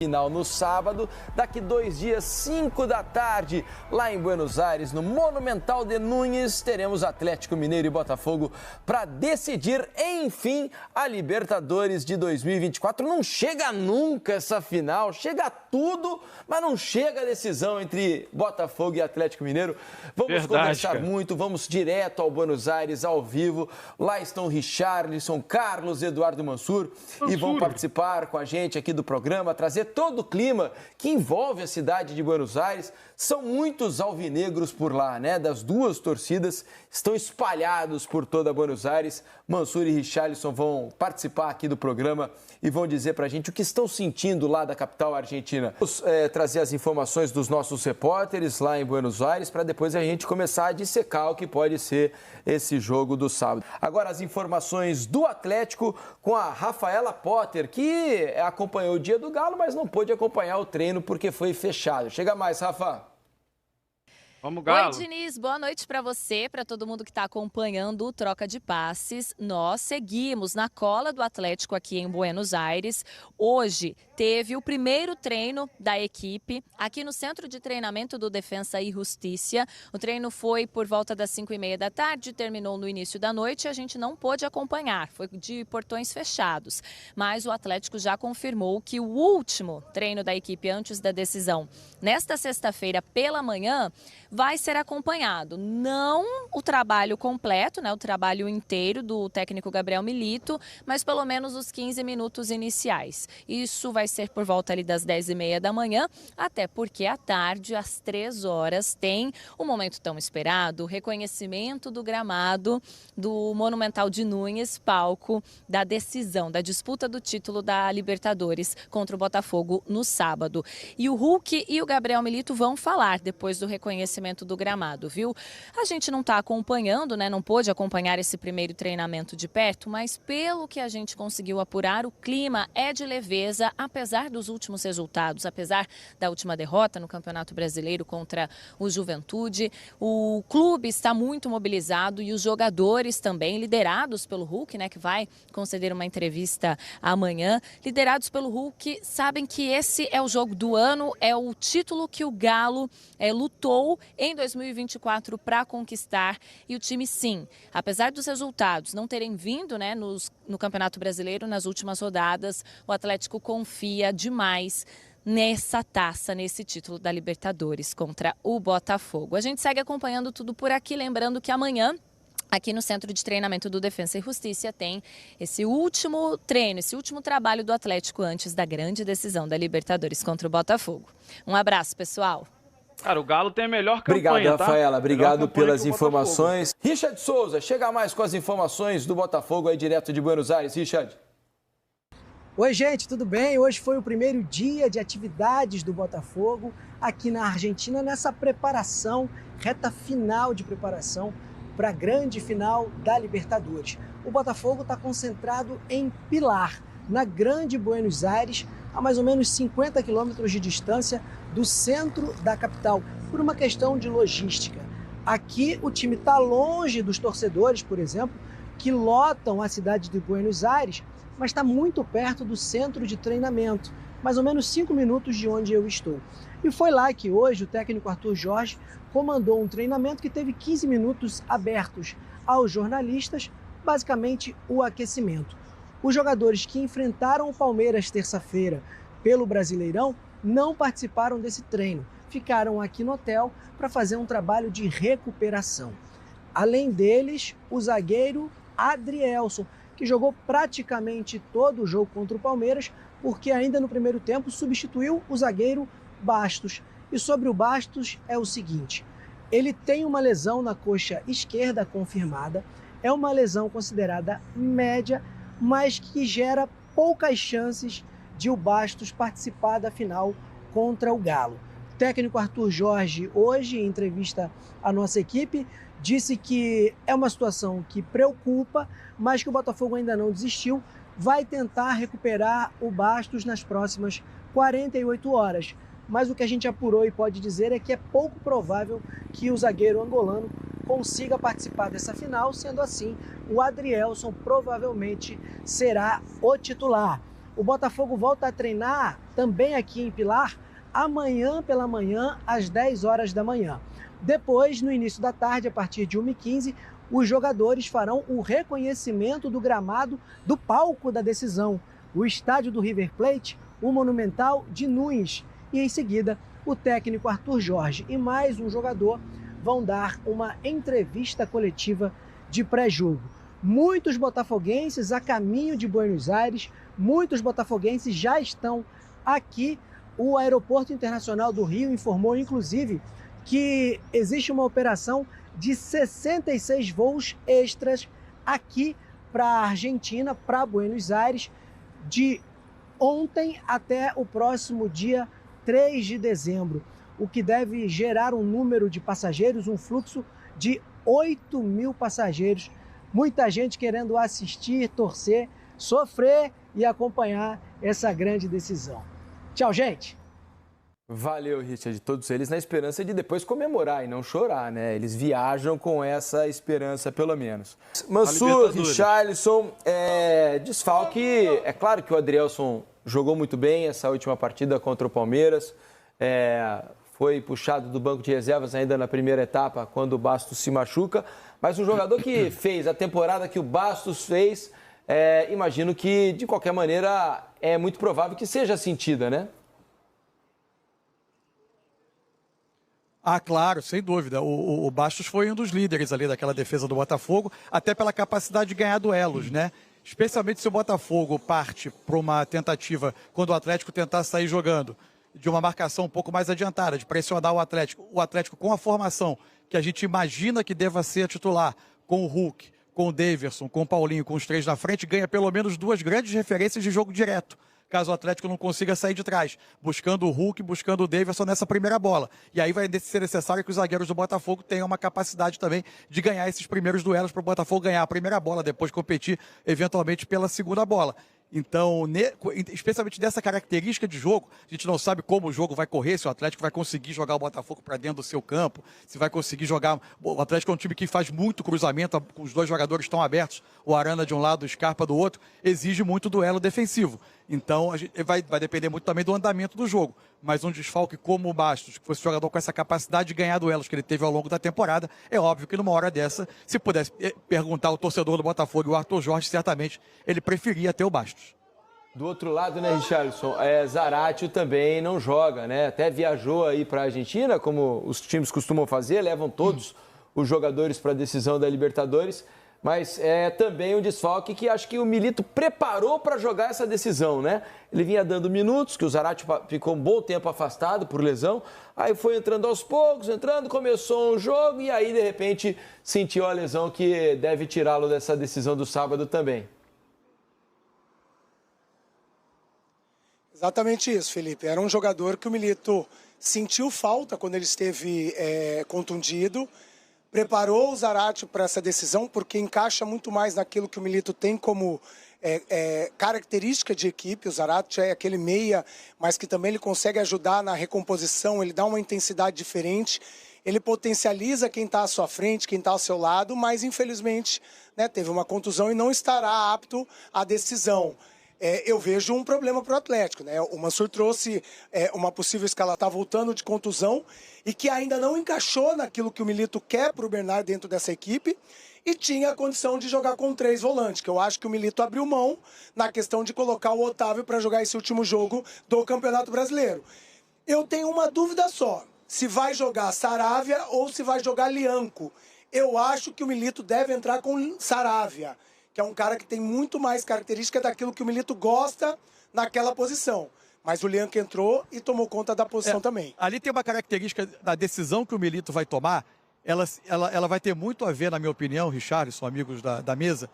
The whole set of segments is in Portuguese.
Final no sábado, daqui 2 dias, 5 da tarde, lá em Buenos Aires, no Monumental de Núñez, teremos Atlético Mineiro e Botafogo para decidir, enfim, a Libertadores de 2024. Não chega nunca essa final, chega tudo, mas não chega a decisão entre Botafogo e Atlético Mineiro. Vamos conversar muito, vamos direto ao Buenos Aires, ao vivo. Lá estão Richarlison, Carlos Eduardo Mansur e vão participar com a gente aqui do programa, trazer todo o clima que envolve a cidade de Buenos Aires. São muitos alvinegros por lá, né? Das duas torcidas, estão espalhados por toda Buenos Aires. Mansur e Richarlison vão participar aqui do programa e vão dizer pra gente o que estão sentindo lá da capital argentina. Vamos trazer as informações dos nossos repórteres lá em Buenos Aires para depois a gente começar a dissecar o que pode ser esse jogo do sábado. Agora as informações do Atlético com a Rafaela Potter, que acompanhou o dia do Galo, mas não pôde acompanhar o treino porque foi fechado. Chega mais, Rafa. Vamos, Galo. Oi, Diniz, boa noite para você, para todo mundo que está acompanhando o Troca de Passes. Nós seguimos na cola do Atlético aqui em Buenos Aires. Hoje teve o primeiro treino da equipe aqui no Centro de Treinamento do Defensa e Justiça. O treino foi por volta das 5h30 da tarde, terminou no início da noite e a gente não pôde acompanhar, foi de portões fechados. Mas o Atlético já confirmou que o último treino da equipe antes da decisão, nesta sexta-feira pela manhã, vai ser acompanhado, não o trabalho completo, né, o trabalho inteiro do técnico Gabriel Milito, mas pelo menos os 15 minutos iniciais. Isso vai ser por volta ali das 10h30 da manhã, até porque à tarde, às 3 horas, tem o momento tão esperado, o reconhecimento do gramado do Monumental de Núñez, palco da decisão, da disputa do título da Libertadores contra o Botafogo no sábado. E o Hulk e o Gabriel Milito vão falar depois do reconhecimento do gramado, viu? A gente não está acompanhando, né? Não pôde acompanhar esse primeiro treinamento de perto, mas pelo que a gente conseguiu apurar, o clima é de leveza, apesar dos últimos resultados, apesar da última derrota no Campeonato Brasileiro contra o Juventude. O clube está muito mobilizado e os jogadores também, liderados pelo Hulk, né? Que vai conceder uma entrevista amanhã, liderados pelo Hulk, sabem que esse é o jogo do ano, é o título que o Galo lutou em 2024 para conquistar. E o time, sim, apesar dos resultados não terem vindo, né, no Campeonato Brasileiro nas últimas rodadas, o Atlético confia demais nessa taça, nesse título da Libertadores contra o Botafogo. A gente segue acompanhando tudo por aqui, lembrando que amanhã, aqui no Centro de Treinamento do Defensa e Justiça, tem esse último treino, esse último trabalho do Atlético antes da grande decisão da Libertadores contra o Botafogo. Um abraço, pessoal. Cara, o Galo tem a melhor campanha, Obrigado, Rafaela. Tá? Obrigado pelas informações. Richard Souza, chega mais com as informações do Botafogo aí direto de Buenos Aires. Richard. Oi, gente, tudo bem? Hoje foi o primeiro dia de atividades do Botafogo aqui na Argentina, nessa preparação, reta final de preparação para a grande final da Libertadores. O Botafogo está concentrado em Pilar, na grande Buenos Aires, a mais ou menos 50 quilômetros de distância do centro da capital, por uma questão de logística. Aqui o time está longe dos torcedores, por exemplo, que lotam a cidade de Buenos Aires, mas está muito perto do centro de treinamento, mais ou menos 5 minutos de onde eu estou. E foi lá que hoje o técnico Arthur Jorge comandou um treinamento que teve 15 minutos abertos aos jornalistas, basicamente o aquecimento. Os jogadores que enfrentaram o Palmeiras terça-feira pelo Brasileirão não participaram desse treino, ficaram aqui no hotel para fazer um trabalho de recuperação. Além deles, o zagueiro Adrielson, que jogou praticamente todo o jogo contra o Palmeiras, porque ainda no primeiro tempo substituiu o zagueiro Bastos. E sobre o Bastos é o seguinte, ele tem uma lesão na coxa esquerda confirmada, é uma lesão considerada média, mas que gera poucas chances de o Bastos participar da final contra o Galo. O técnico Arthur Jorge, hoje, em entrevista à nossa equipe, disse que é uma situação que preocupa, mas que o Botafogo ainda não desistiu, vai tentar recuperar o Bastos nas próximas 48 horas. Mas o que a gente apurou e pode dizer é que é pouco provável que o zagueiro angolano consiga participar dessa final, sendo assim, o Adrielson provavelmente será o titular. O Botafogo volta a treinar também aqui em Pilar amanhã pela manhã, às 10 horas da manhã. Depois, no início da tarde, a partir de 1h15, os jogadores farão o reconhecimento do gramado do palco da decisão, o estádio do River Plate, o Monumental de Nunes. E em seguida, o técnico Arthur Jorge e mais um jogador vão dar uma entrevista coletiva de pré-jogo. Muitos botafoguenses a caminho de Buenos Aires, muitos botafoguenses já estão aqui. O Aeroporto Internacional do Rio informou, inclusive, que existe uma operação de 66 voos extras aqui para a Argentina, para Buenos Aires, de ontem até o próximo dia 3 de dezembro, o que deve gerar um número de passageiros, um fluxo de 8.000 passageiros. Muita gente querendo assistir, torcer, sofrer e acompanhar essa grande decisão. Tchau, gente! Valeu, Richard, todos eles na esperança de depois comemorar e não chorar, né? Eles viajam com essa esperança, pelo menos. Mansur, Richarlison, desfalque. É claro que o Adrielson jogou muito bem essa última partida contra o Palmeiras. Foi puxado do banco de reservas ainda na primeira etapa, quando o Bastos se machuca. Mas um jogador que fez a temporada que o Bastos fez, imagino que, de qualquer maneira, é muito provável que seja sentida, né? Ah, claro, sem dúvida. O Bastos foi um dos líderes ali daquela defesa do Botafogo, até pela capacidade de ganhar duelos, né? Especialmente se o Botafogo parte para uma tentativa, quando o Atlético tentar sair jogando, de uma marcação um pouco mais adiantada, de pressionar o Atlético com a formação que a gente imagina que deva ser titular, com o Hulk, com o Daverson, com o Paulinho, com os três na frente, ganha pelo menos duas grandes referências de jogo direto, caso o Atlético não consiga sair de trás, buscando o Hulk, buscando o Daverson nessa primeira bola. E aí vai ser necessário que os zagueiros do Botafogo tenham uma capacidade também de ganhar esses primeiros duelos para o Botafogo ganhar a primeira bola, depois competir eventualmente pela segunda bola. Então, especialmente dessa característica de jogo, a gente não sabe como o jogo vai correr, se o Atlético vai conseguir jogar o Botafogo para dentro do seu campo, se vai conseguir jogar... O Atlético é um time que faz muito cruzamento, com os dois jogadores estão abertos, o Arana de um lado, o Scarpa do outro, exige muito duelo defensivo. Então, a gente vai depender muito também do andamento do jogo. Mas um desfalque como o Bastos, que fosse jogador com essa capacidade de ganhar duelos que ele teve ao longo da temporada, é óbvio que numa hora dessa, se pudesse perguntar ao torcedor do Botafogo e o Arthur Jorge, certamente ele preferia ter o Bastos. Do outro lado, né, Richarlison, Zaratio também não joga, né? Até viajou aí para a Argentina, como os times costumam fazer, levam todos os jogadores para a decisão da Libertadores. Mas é também um desfalque que acho que o Milito preparou para jogar essa decisão, né? Ele vinha dando minutos, que o Zaratio ficou um bom tempo afastado por lesão, aí foi entrando aos poucos, começou um jogo e aí, de repente, sentiu a lesão que deve tirá-lo dessa decisão do sábado também. Exatamente isso, Felipe. Era um jogador que o Milito sentiu falta quando ele esteve contundido. Preparou o Zaratio para essa decisão porque encaixa muito mais naquilo que o Milito tem como característica de equipe. O Zaratio é aquele meia, mas que também ele consegue ajudar na recomposição, ele dá uma intensidade diferente, ele potencializa quem está à sua frente, quem está ao seu lado, mas infelizmente, né, teve uma contusão e não estará apto à decisão. Eu vejo um problema para o Atlético, né? O Mansur trouxe uma possível escala, está voltando de contusão e que ainda não encaixou naquilo que o Milito quer para o Bernard dentro dessa equipe e tinha a condição de jogar com 3 volantes, que eu acho que o Milito abriu mão na questão de colocar o Otávio para jogar esse último jogo do Campeonato Brasileiro. Eu tenho uma dúvida só, se vai jogar Saravia ou se vai jogar Lianco. Eu acho que o Milito deve entrar com Saravia, que é um cara que tem muito mais característica daquilo que o Milito gosta naquela posição. Mas o Lianco entrou e tomou conta da posição também. Ali tem uma característica da decisão que o Milito vai tomar, ela vai ter muito a ver, na minha opinião, Richarlison, amigos da mesa,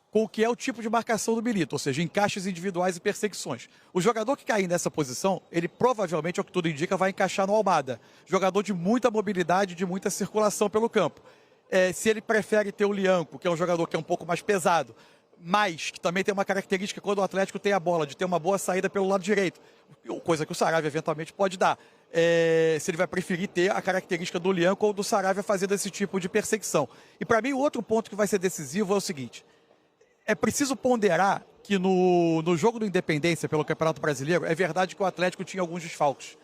com o que é o tipo de marcação do Milito, ou seja, encaixes individuais e perseguições. O jogador que cair nessa posição, ele provavelmente, ao que tudo indica, vai encaixar no Almada. Jogador de muita mobilidade, de muita circulação pelo campo. Se ele prefere ter o Lianco, que é um jogador que é um pouco mais pesado, mas que também tem uma característica quando o Atlético tem a bola, de ter uma boa saída pelo lado direito, coisa que o Saravia eventualmente pode dar. Se ele vai preferir ter a característica do Lianco ou do Saravia fazendo esse tipo de perseguição. E para mim o outro ponto que vai ser decisivo é o seguinte, é preciso ponderar que no jogo do Independência pelo Campeonato Brasileiro, é verdade que o Atlético tinha alguns desfalques.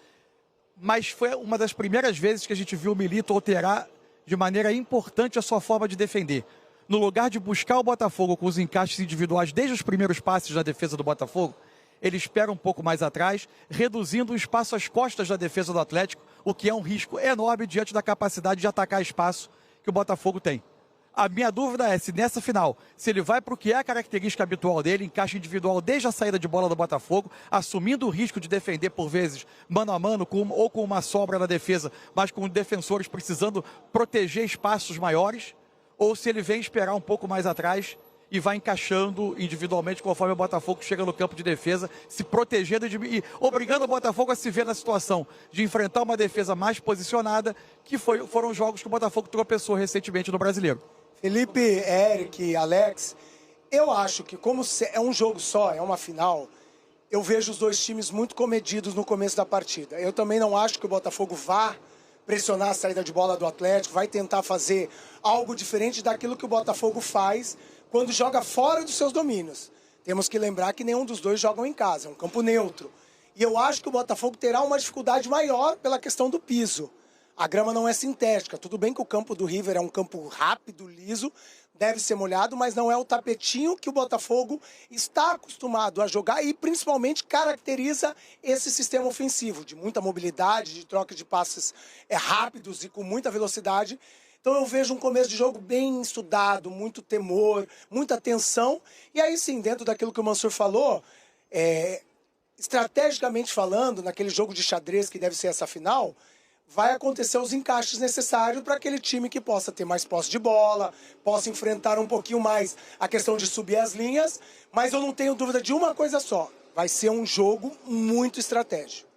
Mas foi uma das primeiras vezes que a gente viu o Milito alterar de maneira importante a sua forma de defender. No lugar de buscar o Botafogo com os encaixes individuais desde os primeiros passes da defesa do Botafogo, ele espera um pouco mais atrás, reduzindo o espaço às costas da defesa do Atlético, o que é um risco enorme diante da capacidade de atacar espaço que o Botafogo tem. A minha dúvida é se nessa final, se ele vai para o que é a característica habitual dele, encaixe individual desde a saída de bola do Botafogo, assumindo o risco de defender por vezes mano a mano ou com uma sobra na defesa, mas com defensores precisando proteger espaços maiores, ou se ele vem esperar um pouco mais atrás e vai encaixando individualmente conforme o Botafogo chega no campo de defesa, se protegendo e obrigando o Botafogo a se ver na situação de enfrentar uma defesa mais posicionada, que foram os jogos que o Botafogo tropeçou recentemente no Brasileiro. Felipe, Eric, Alex, eu acho que como é um jogo só, é uma final, eu vejo os dois times muito comedidos no começo da partida. Eu também não acho que o Botafogo vá pressionar a saída de bola do Atlético, vai tentar fazer algo diferente daquilo que o Botafogo faz quando joga fora dos seus domínios. Temos que lembrar que nenhum dos dois jogam em casa, é um campo neutro. E eu acho que o Botafogo terá uma dificuldade maior pela questão do piso. A grama não é sintética. Tudo bem que o campo do River é um campo rápido, liso, deve ser molhado, mas não é o tapetinho que o Botafogo está acostumado a jogar e principalmente caracteriza esse sistema ofensivo, de muita mobilidade, de troca de passes rápidos e com muita velocidade. Então eu vejo um começo de jogo bem estudado, muito temor, muita tensão. E aí sim, dentro daquilo que o Mansur falou, estrategicamente falando, naquele jogo de xadrez que deve ser essa final, vai acontecer os encaixes necessários para aquele time que possa ter mais posse de bola, possa enfrentar um pouquinho mais a questão de subir as linhas, mas eu não tenho dúvida de uma coisa só, vai ser um jogo muito estratégico.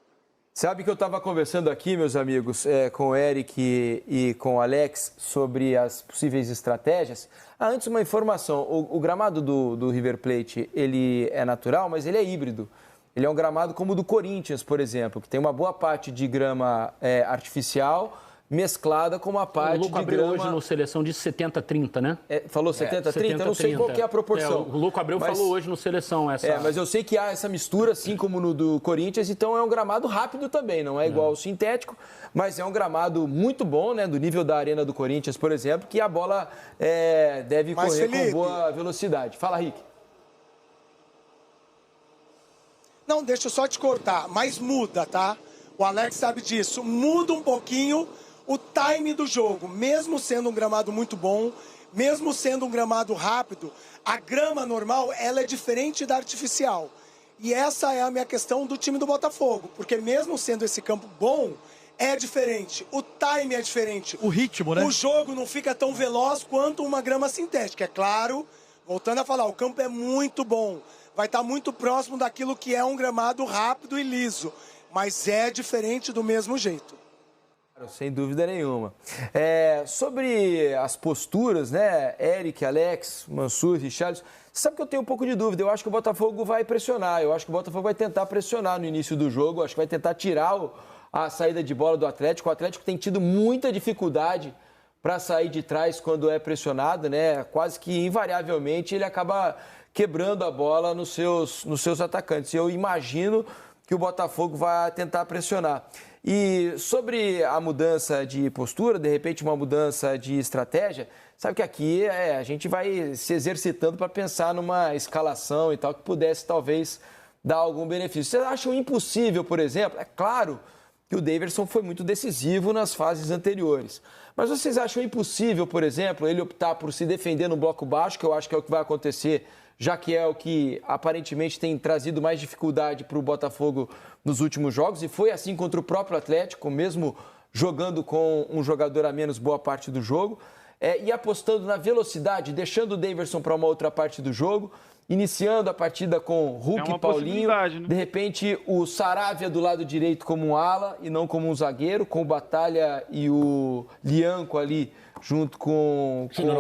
Sabe que eu estava conversando aqui, meus amigos, com o Eric e com o Alex sobre as possíveis estratégias. Antes, uma informação, o gramado do River Plate, ele é natural, mas ele é híbrido. Ele é um gramado como o do Corinthians, por exemplo, que tem uma boa parte de grama artificial mesclada com uma parte de grama... O Luco Abreu hoje no Seleção de 70-30, né? Falou 70-30? Eu não sei qual que é a proporção. O Luco Abreu falou hoje no Seleção essa... mas eu sei que há essa mistura, assim como no do Corinthians, então é um gramado rápido também, não é igual ao sintético, mas é um gramado muito bom, né, do nível da Arena do Corinthians, por exemplo, que a bola deve correr com boa velocidade. Fala, Rick. Não, deixa eu só te cortar, mas muda, tá? O Alex sabe disso. Muda um pouquinho o time do jogo. Mesmo sendo um gramado muito bom, mesmo sendo um gramado rápido, a grama normal, ela é diferente da artificial. E essa é a minha questão do time do Botafogo. Porque mesmo sendo esse campo bom, é diferente. O time é diferente. O ritmo, né? O jogo não fica tão veloz quanto uma grama sintética. É claro, voltando a falar, o campo é muito bom. Vai estar muito próximo daquilo que é um gramado rápido e liso. Mas é diferente do mesmo jeito. Sem dúvida nenhuma. Sobre as posturas, né, Eric, Alex, Mansur, Richarlison, sabe que eu tenho um pouco de dúvida. Eu acho que o Botafogo vai pressionar. Eu acho que o Botafogo vai tentar pressionar no início do jogo. Eu acho que vai tentar tirar a saída de bola do Atlético. O Atlético tem tido muita dificuldade para sair de trás quando é pressionado, né? Quase que invariavelmente ele acaba quebrando a bola nos seus atacantes. Eu imagino que o Botafogo vai tentar pressionar. E sobre a mudança de postura, de repente uma mudança de estratégia, sabe que aqui a gente vai se exercitando para pensar numa escalação e tal, que pudesse talvez dar algum benefício. Vocês acham impossível, por exemplo? É claro que o Daverson foi muito decisivo nas fases anteriores, mas vocês acham impossível, por exemplo, ele optar por se defender no bloco baixo, que eu acho que é o que vai acontecer, já que é o que aparentemente tem trazido mais dificuldade para o Botafogo nos últimos jogos, e foi assim contra o próprio Atlético, mesmo jogando com um jogador a menos boa parte do jogo, e apostando na velocidade, deixando o Daverson para uma outra parte do jogo, iniciando a partida com Hulk e Paulinho, né? De repente o Saravia do lado direito como um ala e não como um zagueiro, com o Batalha e o Lianco ali junto com